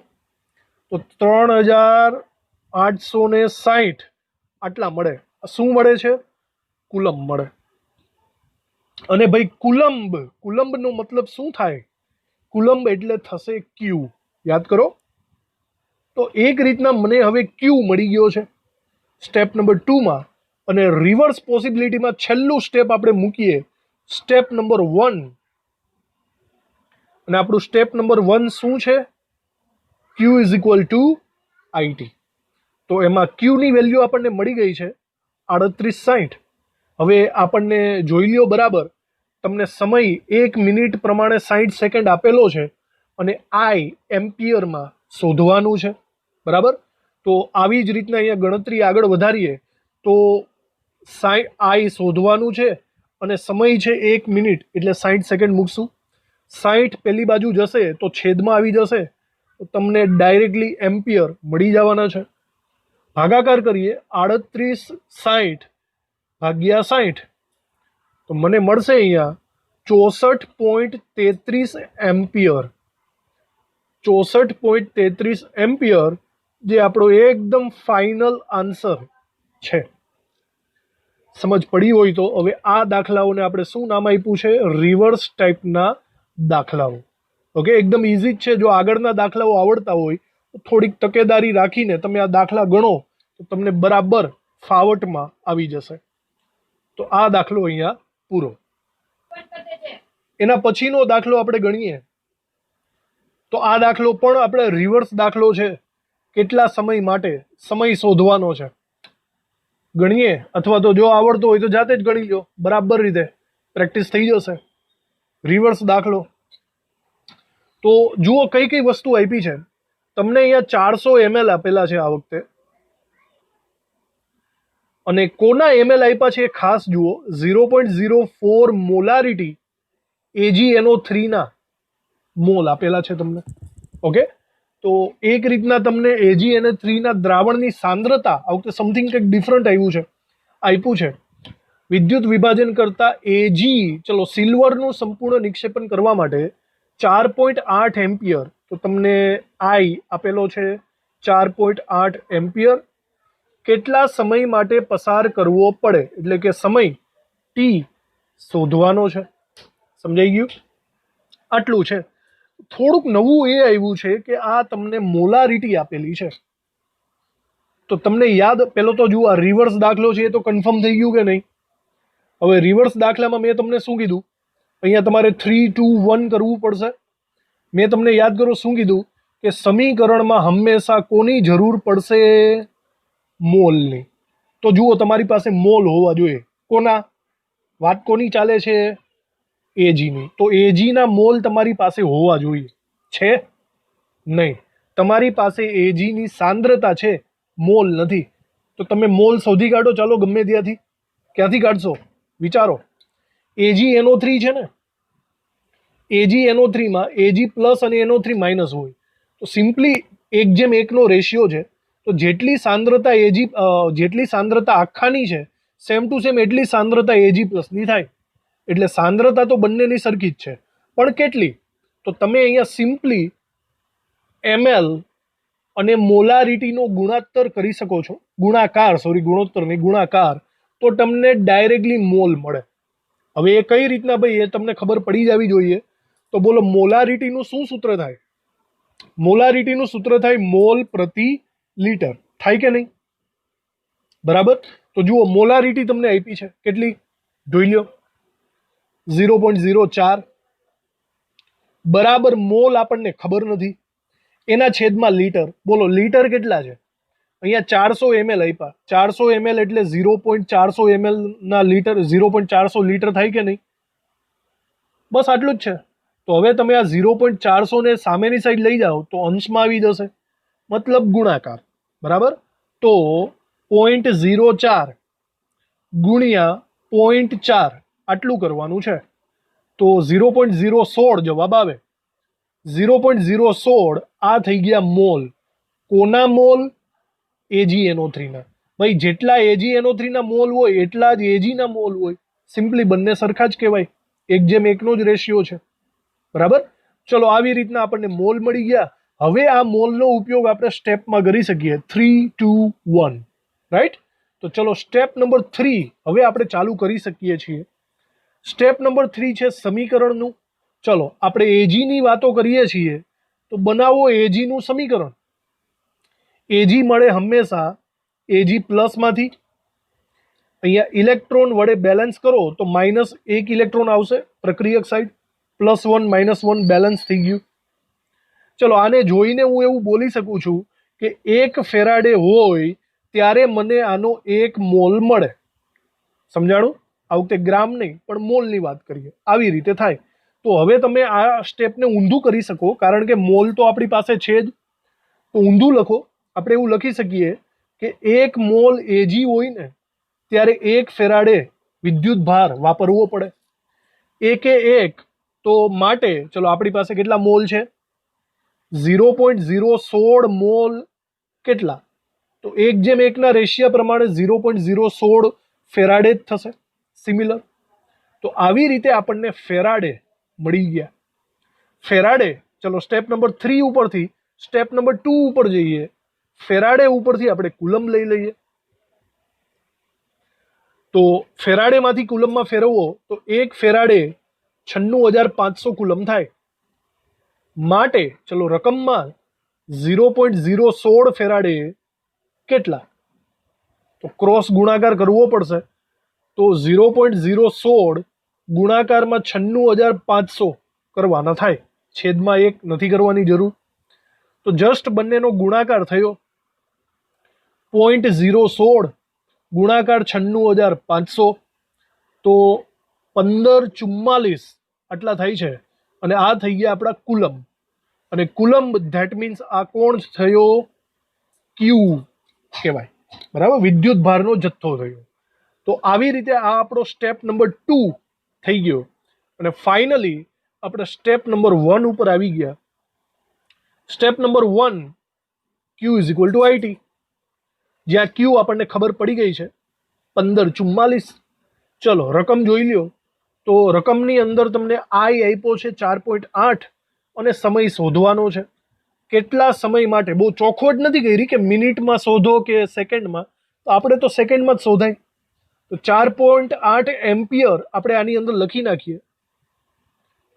તો 3860 આટલા મળે. શું મળે છે? કુલમ મળે. અને ભાઈ કુલંબનો મતલબ શું થાય? કુલંબ એટલે થશે ક્યુ. યાદ કરો. તો એક રીતના મને હવે ક્યુ મળી ગયો છે સ્ટેપ નંબર 2 માં. અને રિવર્સ પોસિબિલિટીમાં છેલ્લું સ્ટેપ આપણે મૂકીએ, સ્ટેપ નંબર 1. અને આપણું સ્ટેપ નંબર 1 શું છે? Q is equal two IT. તો એમાં Q ની વેલ્યુ આપણને મળી ગઈ છે 3860. હવે આપણને જોઈ લ્યો બરાબર, તમને સમય 1 મિનિટ પ્રમાણે 60 સેકન્ડ આપેલો છે અને I એમ્પિયરમાં શોધવાનું છે. બરાબર, તો આવી જ રીતના અહીંયા ગણતરી આગળ વધારીએ તો I શોધવાનું છે અને સમય છે 1 મિનિટ એટલે 60 સેકન્ડ મૂકશું. 60 પેલી બાજુ જશે તો છેદમાં આવી જશે, તો તમને ડાયરેક્ટલી એમ્પિયર મળી જવાના છે. ભાગાકાર કરીએ 3860 ભાગ્યા 60, તો મને મળશે અહીંયા 64.33 એમ્પિયર. 64.33 એમ્પિયર જે આપણો એકદમ ફાઇનલ આન્સર છે. સમજ પડી હોય તો હવે આ દાખલાઓને આપણે શું નામ આપ્યું છે? રિવર્સ ટાઈપના દાખલાઓ. ઓકે, એકદમ ઇઝી જ છે. જો આગળના દાખલાઓ આવડતા હોય તો થોડીક તકેદારી રાખીને તમે આ દાખલા ગણો તો તમને બરાબર ફાવટમાં આવી જશે. તો આ દાખલો અહીંયા પૂરો. એના પછીનો દાખલો આપણે ગણીએ તો આ દાખલો પણ આપણે રિવર્સ દાખલો છે. કેટલા સમય માટે સમય શોધવાનો છે ગણીએ, અથવા તો જો આવડતો હોય તો જાતે જ ગણી લો, બરાબર રીતે પ્રેક્ટિસ થઈ જશે. રિવર્સ દાખલો તો જુઓ કઈ કઈ વસ્તુ આપી છે તમને. અહીંયા 400 ml આપેલા છે આ વખતે, અને કોના ml આપ્યા છે ખાસ જુઓ. 0.04 મોલારિટી AgNO3 ના મોલ આપેલા છે તમને. ઓકે, તો એક રીતના તમને AgNO3 ના દ્રાવણની સાંદ્રતા આ વખતે સમથિંગ કંઈક ડિફરન્ટ આપ્યું છે. વિદ્યુત વિભાજન કરતા Ag, ચલો સિલ્વરનું સંપૂર્ણ નિક્ષેપણ કરવા માટે 4.8 એમ્પિયર, તો તમને I આપેલો છે 4.8 એમ્પિયર. કેટલા સમય માટે પસાર કરવો પડે, એટલે કે સમય T શોધવાનો છે. સમજાઈ ગયું? આટલું છે. થોડુંક નવું એ આવ્યું છે કે આ તમને મોલારિટી આપેલી છે, તો તમને યાદ, પેલો તો જુઓ આ રિવર્સ દાખલો છે એ તો કન્ફર્મ થઈ ગયું કે નહીં. હવે રિવર્સ દાખલામાં મેં તમને શું કીધું, અહીંયા તમારે 3, 2, 1 કરવું પડશે. મેં તમને યાદ કરો શું કીધું કે સમીકરણમાં હંમેશા કોની જરૂર પડશે? મોલની. તો જુઓ તમારી પાસે મોલ હોવા જોઈએ. કોના? વાત કોની ચાલે છે? એજીની. તો એજીના મોલ તમારી પાસે હોવા જોઈએ. છે? નહીં. તમારી પાસે એજીની સાંદ્રતા છે, મોલ નથી. તો તમે મોલ શોધી કાઢો. ચાલો ગમે ત્યાંથી. ક્યાંથી કાઢશો વિચારો. AgNO3 છે ને, AgNO3 માં Ag પ્લસ અને NO3 માઇનસ હોય, તો સિમ્પલી 1:1 નો રેશિયો છે. તો જેટલી સાંદ્રતા જેટલી સાંદ્રતા આખાની છે, સેમ ટુ સેમ એટલી સાંદ્રતા Ag પ્લસની થાય. એટલે સાંદ્રતા તો બંનેની સરખી જ છે, પણ કેટલી? તો તમે અહીંયા સિમ્પલી ml અને મોલારિટીનો ગુણાકાર કરી શકો છો. ગુણોત્તર નહીં, ગુણાકાર. તો તમને ડાયરેક્ટલી મોલ મળે. હવે એ કઈ રીતના ભાઈ, એ તમને ખબર પડી જવી જોઈએ. તો બોલો મોલારિટીનું શું સૂત્ર થાય? મોલારિટીનું સૂત્ર થાય મોલ પ્રતિ લીટર. થાય કે નહીં? બરાબર. તો જુઓ મોલારિટી તમને આપી છે કેટલી, જોઈ લ્યો. 0.04 બરાબર. મોલ આપણને ખબર નથી, એના છેદમાં લીટર. બોલો લીટર કેટલા છે? અહીંયા 400 ml આપ્યા. 400 ml એટલે 0.400 ml ના લીટર, 0.400 લીટર થાય કે નહીં? બસ આટલું જ છે. તો હવે તમે આ 0.400 ને સામેની સાઈડ લઈ જાઓ તો અંશમાં આવી જશે, મતલબ ગુણાકાર. બરાબર. તો 0.04 ગુણ્યા 0.4 આટલું કરવાનું છે. તો 0.016 જવાબ આવે. 0.016 આ થઈ ગયા મોલ. કોના મોલ? AgNO3 ના. ભાઈ જેટલા AgNO3 ના મોલ હોય એટલા જ Ag ના મોલ હોય. સિમ્પલી બંને સરખા જ કહેવાય. 1:1 નો જ રેશિયો છે. બરાબર. ચલો આવી રીતના આપણને મોલ મળી ગયા. હવે આ મોલનો ઉપયોગ આપણે સ્ટેપમાં કરી શકીએ. 3, 2, 1 રાઈટ. તો ચલો સ્ટેપ નંબર 3 હવે આપણે ચાલુ કરી શકીએ છીએ. સ્ટેપ નંબર 3 છે સમીકરણનું. ચલો આપણે એજીની વાતો કરીએ છીએ તો બનાવો એજીનું સમીકરણ. એજી મળે હંમેશા એજી પ્લસમાંથી. અહીંયા ઇલેક્ટ્રોન વડે બેલેન્સ કરો તો -1 ઇલેક્ટ્રોન આવશે પ્રક્રિયક સાઈડ. +1 -1 બેલેન્સ થઈ ગયું. ચલો આને જોઈને હું એવું બોલી શકું છું કે 1 ફેરાડે હોય ત્યારે મને આનો 1 મોલ મળે. સમજાણું? આ વખતે ગ્રામ નહીં પણ મોલની વાત કરીએ. આવી રીતે થાય. તો હવે તમે આ સ્ટેપને ઊંધું કરી શકો, કારણ કે મોલ તો આપણી પાસે છે જ. તો ઊંધું લખો. આપણે એવું લખી શકીએ કે 1 મોલ એજી હોય ને ત્યારે 1 ફેરાડે વિદ્યુત ભાર વાપરવો પડે. 1 તો માટે ચલો આપણી પાસે કેટલા મોલ છે? 0.016 મોલ. કેટલા? તો 1:1 ના રેશિયા પ્રમાણે 0.016 ફેરાડે જ થશે. સિમિલર. તો આવી રીતે આપણને ફેરાડે મળી ગયા. ફેરાડે. ચલો સ્ટેપ નંબર 3 ઉપરથી સ્ટેપ નંબર 2 ઉપર જઈએ. ફેરાડે ઉપરથી આપણે કુલમ લઈ લઈએ. તો ફેરાડેમાંથી કુલમમાં ફેરવવો તો 1 ફેરાડે 96,500 કુલમ થાય. માટે ચલો રકમમાં 0.016 ફેરાડે કેટલા? તો ક્રોસ ગુણાકાર કરવો પડશે. તો 0.016 ગુણાકારમાં 96,500 કરવાના થાય. છેદમાં 1 નથી કરવાની જરૂર. તો જસ્ટ બંનેનો ગુણાકાર થયો 0.016 ગુણાકાર 96,500 તો 1544 આટલા થાય છે. અને આ થઈ ગયા આપણા કુલમ. અને કુલમ ધેટ મીન્સ આ કોણ થયો? ક્યુ કહેવાય. બરાબર, વિદ્યુત ભારનો જથ્થો થયો. તો આવી રીતે આ આપણો સ્ટેપ નંબર 2 થઈ ગયો. અને ફાઇનલી આપણે સ્ટેપ નંબર 1 ઉપર આવી ગયા. Step number 1 Q is equal two IT, જ્યાં Q આપણને ખબર પડી ગઈ છે 1544. ચલો રકમ જોઈ લ્યો. તો રકમની અંદર તમને I આપ્યો છે 4.8 અને સમય શોધવાનો છે. કેટલા સમય માટે? બહુ ચોખવટ નથી કરી કે મિનિટમાં શોધો કે સેકન્ડમાં, તો આપણે તો સેકન્ડમાં જ શોધાય. તો 4.8 એમ્પિયર આપણે આની અંદર લખી નાખીએ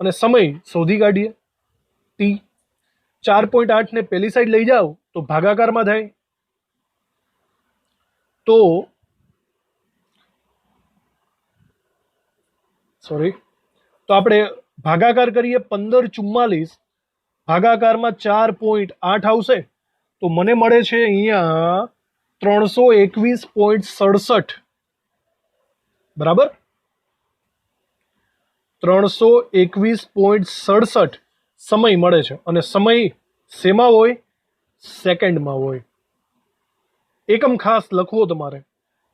અને સમય શોધી કાઢીએ T. 4.8 ને પેલી સાઈડ લઈ જાઓ તો ભાગાકારમાં થાય. તો આપણે ભાગાકાર કરીએ 1544 ભાગાકારમાં 4.8 આવશે તો મને મળે છે અહીંયા 321.67. બરાબર, 321.67 સમય મળે છે. અને સમય શેમાં હોય? સેકન્ડમાં હોય. એકમ ખાસ લખવો તમારે.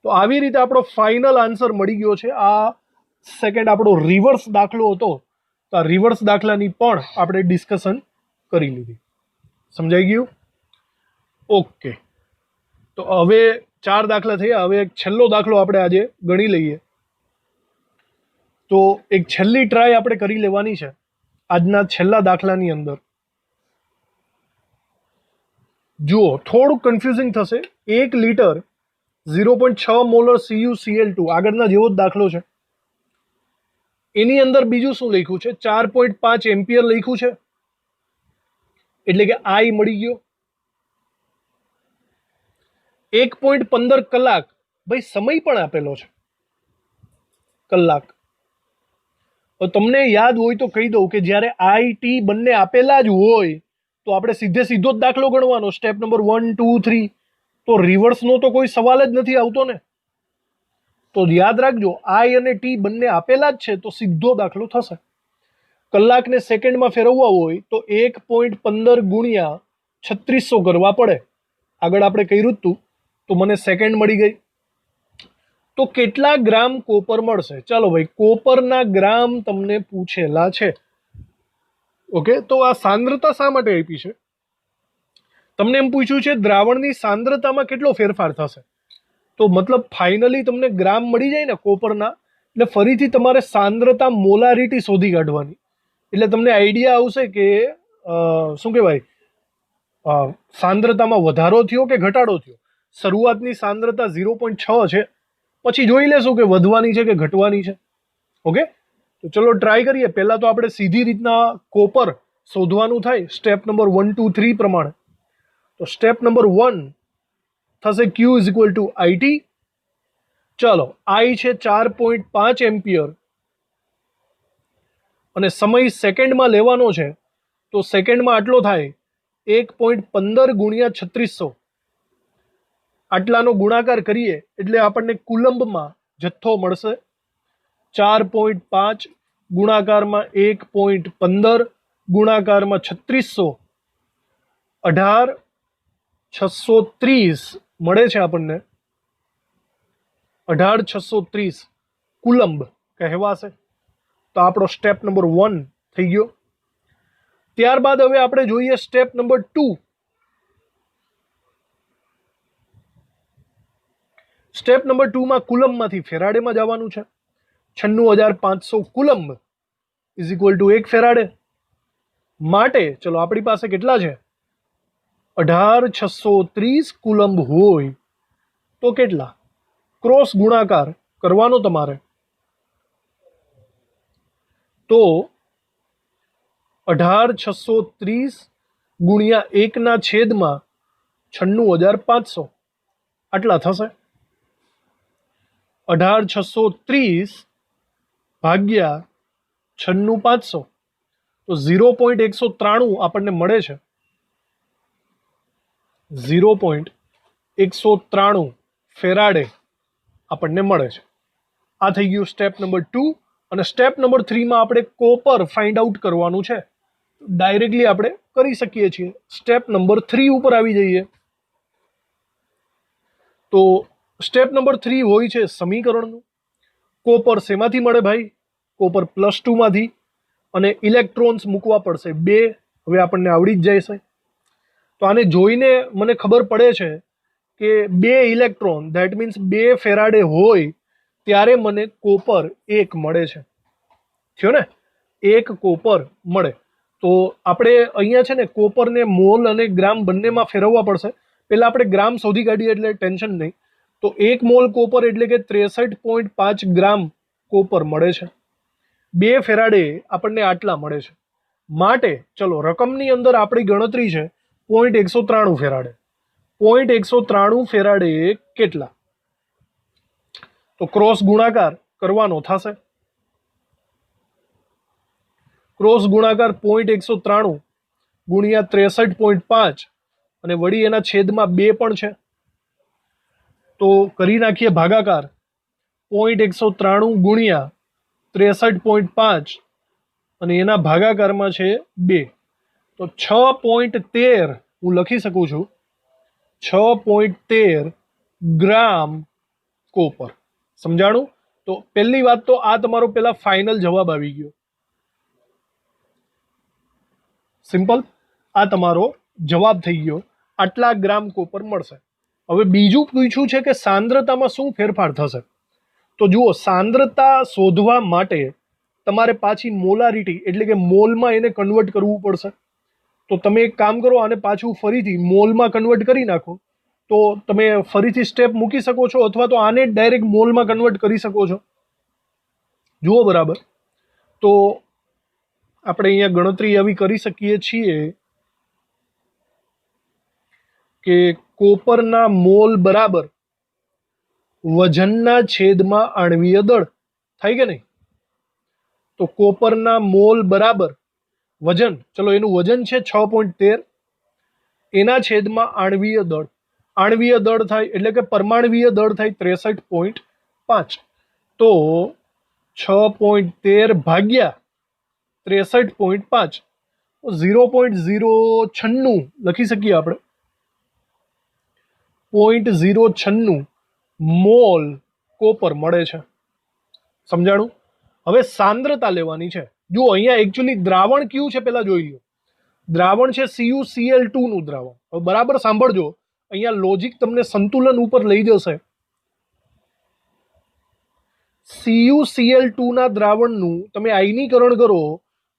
તો આવી રીતે આપણો ફાઇનલ આન્સર મળી ગયો છે. આ સેકન્ડ આપણો રિવર્સ દાખલો હતો, તો આ રિવર્સ દાખલાની પણ આપણે ડિસ્કશન કરી લીધી. સમજાઈ ગયું? ઓકે, તો હવે 4 દાખલા થયા. હવે એક છેલ્લો દાખલો આપણે આજે ગણી લઈએ. તો એક છેલ્લી ટ્રાય આપણે કરી લેવાની છે આજના છેલ્લા દાખલાની અંદર. જુઓ, થોડુંક કન્ફ્યુઝિંગ થશે. 1 લિટર 0.6 મોલર CuCl2 આગળના જેવો જ દાખલો છે. એની અંદર બીજું શું લખ્યું છે? 4.5 એમ્પિયર લખ્યું છે, એટલે કે I મળી ગયો. 1.15 કલાક, ભાઈ સમય પણ આપેલો છે કલાક. તમને યાદ હોય તો કહી દઉં કે જ્યારે IT બંને આપેલા જ હોય તો આપણે સીધો જ દાખલો ગણવાનો. Step number 1, 2, 3. તો રિવર્સનો તો કોઈ સવાલ જ નથી આવતો ને. તો યાદ રાખજો, I અને T બંને આપેલા જ છે તો સીધો દાખલો થશે. કલાકને સેકન્ડમાં ફેરવવા હોય તો 1.15 ગુણ્યા 3600 કરવા પડે. આગળ આપણે કર્યું હતું તો મને સેકન્ડ મળી ગઈ. તો કેટલા ગ્રામ કોપર મળશે? ચાલો ભાઈ, કોપરના ગ્રામ તમને પૂછેલા છે. ઓકે, તો આ સાંદ્રતા શા માટે આપી છે? તમને એમ પૂછ્યું છે દ્રાવણની સાંદ્રતામાં કેટલો ફેરફાર થશે. તો મતલબ ફાઇનલી તમને ગ્રામ મળી જાય ને કોપરના, એટલે ફરીથી તમારે સાંદ્રતા મોલારિટી શોધી કાઢવાની. એટલે તમને આઈડિયા આવશે કે શું કહેવાય, સાંદ્રતામાં વધારો થયો કે ઘટાડો થયો. શરૂઆતની સાંદ્રતા 0.6 છે, પછી જોઈ લેશું કે વધવાની છે કે ઘટવાની છે. ઓકે, તો ચલો ટ્રાય કરીએ. પહેલાં તો આપણે સીધી રીતના કોપર શોધવાનું થાય સ્ટેપ નંબર 1, 2, 3 પ્રમાણે. તો સ્ટેપ નંબર 1 થશે Q is equal two IT. ચલો, I છે 4.5 એમ્પિયર અને સમય સેકન્ડમાં લેવાનો છે. તો સેકન્ડમાં આટલો થાય 1.15 ગુણ્યા 3600. આટલાનો ગુણાકાર કરીએ એટલે આપણને કુલંબમાં જથ્થો મળશે. 4.5 ગુણાકારમાં 1.15 ગુણાકારમાં 3600, 18,630 મળે છે આપણને. 18,630 કુલંબ કહેવાશે. તો આપણો સ્ટેપ નંબર 1 થઈ ગયો. ત્યારબાદ હવે આપણે જોઈએ સ્ટેપ નંબર 2. સ્ટેપ નંબર 2 માં કુલંબમાંથી ફેરાડેમાં જવાનું છે. 96,500 coulomb is equal to 1 faraday. માટે ચલો આપણી પાસે કેટલા છે? 18,630 કુલંબ હોય તો કેટલા? ક્રોસ ગુણાકાર કરવાનો તમારે. તો 18,630 ગુણ્યા 1/6 આટલા થશે. 18,630 ભાગ્યા 96,500 તો 0.193 આપણને મળે છે. 0.193 ફેરાડે આપણને મળે છે. આ થઈ ગયું સ્ટેપ નંબર 2. અને સ્ટેપ નંબર 3 માં આપણે કોપર ફાઇન્ડ આઉટ કરવાનું છે. ડાયરેક્ટલી આપણે કરી શકીએ છીએ. સ્ટેપ નંબર 3 ઉપર આવી જઈએ. તો સ્ટેપ નંબર 3 હોય છે સમીકરણનું. કોપર શેમાંથી મળે ભાઈ? કોપર +2 માંથી. અને ઇલેક્ટ્રોન્સ મૂકવા પડશે 2. હવે આપણને આવડી જ જાય છે. તો આને જોઈને મને ખબર પડે છે કે 2 ઇલેક્ટ્રોન ધેટ મીન્સ 2 ફેરાડે હોય ત્યારે મને કોપર 1 મળે છે. થયો ને? 1 કોપર મળે. તો આપણે અહીંયા છે ને કોપરને મોલ અને ગ્રામ બંનેમાં ફેરવવા પડશે. પહેલાં આપણે ગ્રામ શોધી કાઢીએ એટલે ટેન્શન નહીં. તો 1 મોલ કોપર એટલે કે 63.5 ગ્રામ કોપર મળે છે. 2 ફેરાડે આપણને આટલા મળે છે. માટે ચલો રકમની અંદર આપણી ગણતરી છે 0.193 ફેરાડે. 0.193 ફેરાડે કેટલા? તો ક્રોસ ગુણાકાર કરવાનો થશે. ક્રોસ ગુણાકાર 0.193 ગુણ્યા 63.5 અને વળી એના છેદમાં 2 પણ છે. તો કરી નાખીએ ભાગાકાર. 0.193 ગુણ્યા 63.5 અને એના ભાગાકારમાં છે 2. તો 6.13 હું લખી શકું છું. 6.13 ગ્રામ કોપર. સમજાણું? તો પહેલી વાત તો આ તમારો પેલા ફાઇનલ જવાબ આવી ગયો. સિમ્પલ. આ તમારો જવાબ થઈ ગયો. આટલા ગ્રામ કોપર મળશે. હવે બીજું પૂછ્યું છે કે સાંદ્રતામાં શું ફેરફાર થશે. તો જુઓ, સાંદ્રતા શોધવા માટે તમારે પાછી મોલારિટી એટલે કે મોલમાં એને કન્વર્ટ કરવું પડશે. તો તમે એક કામ કરો, આને પાછું ફરીથી મોલમાં કન્વર્ટ કરી નાખો. તો તમે ફરીથી સ્ટેપ મૂકી શકો છો અથવા તો આને ડાયરેક્ટ મોલમાં કન્વર્ટ કરી શકો છો. જુઓ બરાબર. તો આપણે અહીંયા ગણતરી આવી કરી શકીએ છીએ કે કોપરના મોલ બરાબર વજનના છેદમાં આણ્વીય દળ થાય કે નહીં? તો કોપરના મોલ બરાબર વજન, ચલો એનું વજન છે 6.13, એના છેદમાં આણ્વીય દળ. આણ્વીય દળ થાય એટલે કે પરમાણવીય દળ થાય 63.5. તો 6.13 ભાગ્યા 63.5 0.096 લખી શકીએ આપણે. 0.096 મોલ કોપર મળે છે. સમજાણું? હવે સાંદ્રતા લેવાની છે. જુઓ અહીંયા એકચ્યુઅલી દ્રાવણ કયું છે પહેલા જોઈ લો. દ્રાવણ છે CuCl2 નું દ્રાવણ. હવે બરાબર સાંભળજો, અહીંયા લોજિક તમને સંતુલન ઉપર લઈ જશે. CuCl2 ના દ્રાવણનું તમે આયનીકરણ કરો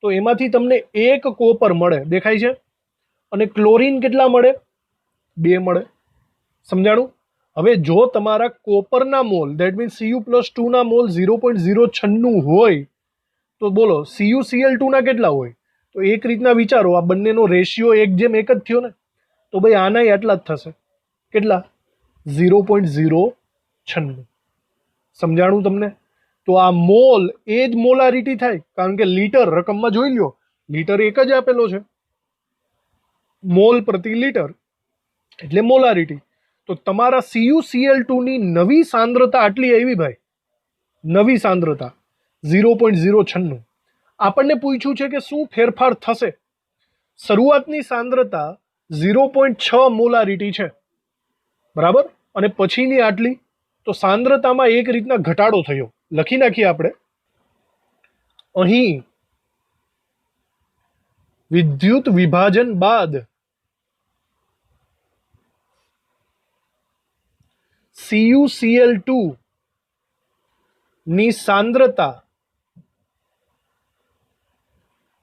તો એમાંથી તમને 1 કોપર મળે. દેખાય છે? અને ક્લોરીન કેટલા મળે? 2 મળે. સમજાણું? હવે જો તમારા કોપરના મોલ ધેટ મીન્સ Cu+2 ના મોલ 0.096 હોય તો બોલો CuCl2 ના કેટલા હોય? તો એક રીતના વિચારો, આ બંનેનો રેશિયો 1:1 જ થયો ને. તો ભાઈ આનાય આટલા જ થશે. કેટલા? 0.096. સમજાણું તમને? તો આ મોલ એ જ મોલારિટી થાય, કારણ કે લીટર રકમમાં જોઈ લ્યો, લીટર એક જ આપેલો છે. મોલ પ્રતિ લીટર એટલે મોલારિટી. તો તમારા CuCl2 ની નવી સાંદ્રતા આટલી આવી ભાઈ. નવી સાંદ્રતા 0.096. આપણને પૂછ્યું છે કે શું ફેરફાર થશે. શરૂઆતની સાંદ્રતા 0.6 મોલારિટી છે, બરાબર, અને પછીની આટલી. તો સાંદ્રતામાં એક રીતના ઘટાડો થયો. લખી નાખીએ આપણે. અહીં વિદ્યુત વિભાજન બાદ CuCl2 ની સાંદ્રતા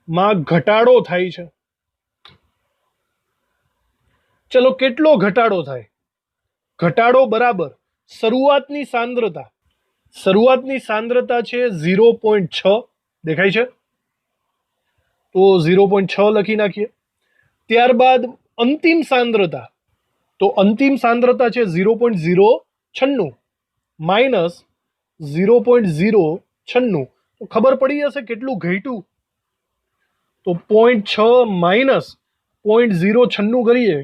માં ઘટાડો થાય છે. ચલો કેટલો ઘટાડો થાય? ઘટાડો બરાબર શરૂઆતની સાંદ્રતા. શરૂઆતની સાંદ્રતા છે 0.6. દેખાય છે? તો 0.6 લખી નાખીએ. ત્યારબાદ અંતિમ સાંદ્રતા. તો અંતિમ સાંદ્રતા છે 0.096 માઇનસ 0.096. તો ખબર પડી જશે કેટલું ઘટ્યું. તો 0.6 માઇનસ 0.096 કરીએ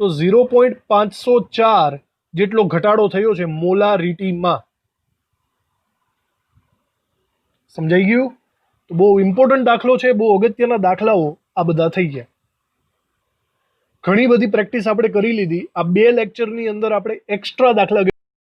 તો 0.504 જેટલો ઘટાડો થયો છે મોલારિટીમાં. સમજાઈ ગયું? તો બહુ ઇમ્પોર્ટન્ટ દાખલો છે, બહુ અગત્યના દાખલાઓ આ બધા થઈ ગયા. ઘણી બધી પ્રેક્ટિસ આપણે કરી લીધી. આ 2 લેક્ચરની અંદર આપણે એક્સ્ટ્રા દાખલા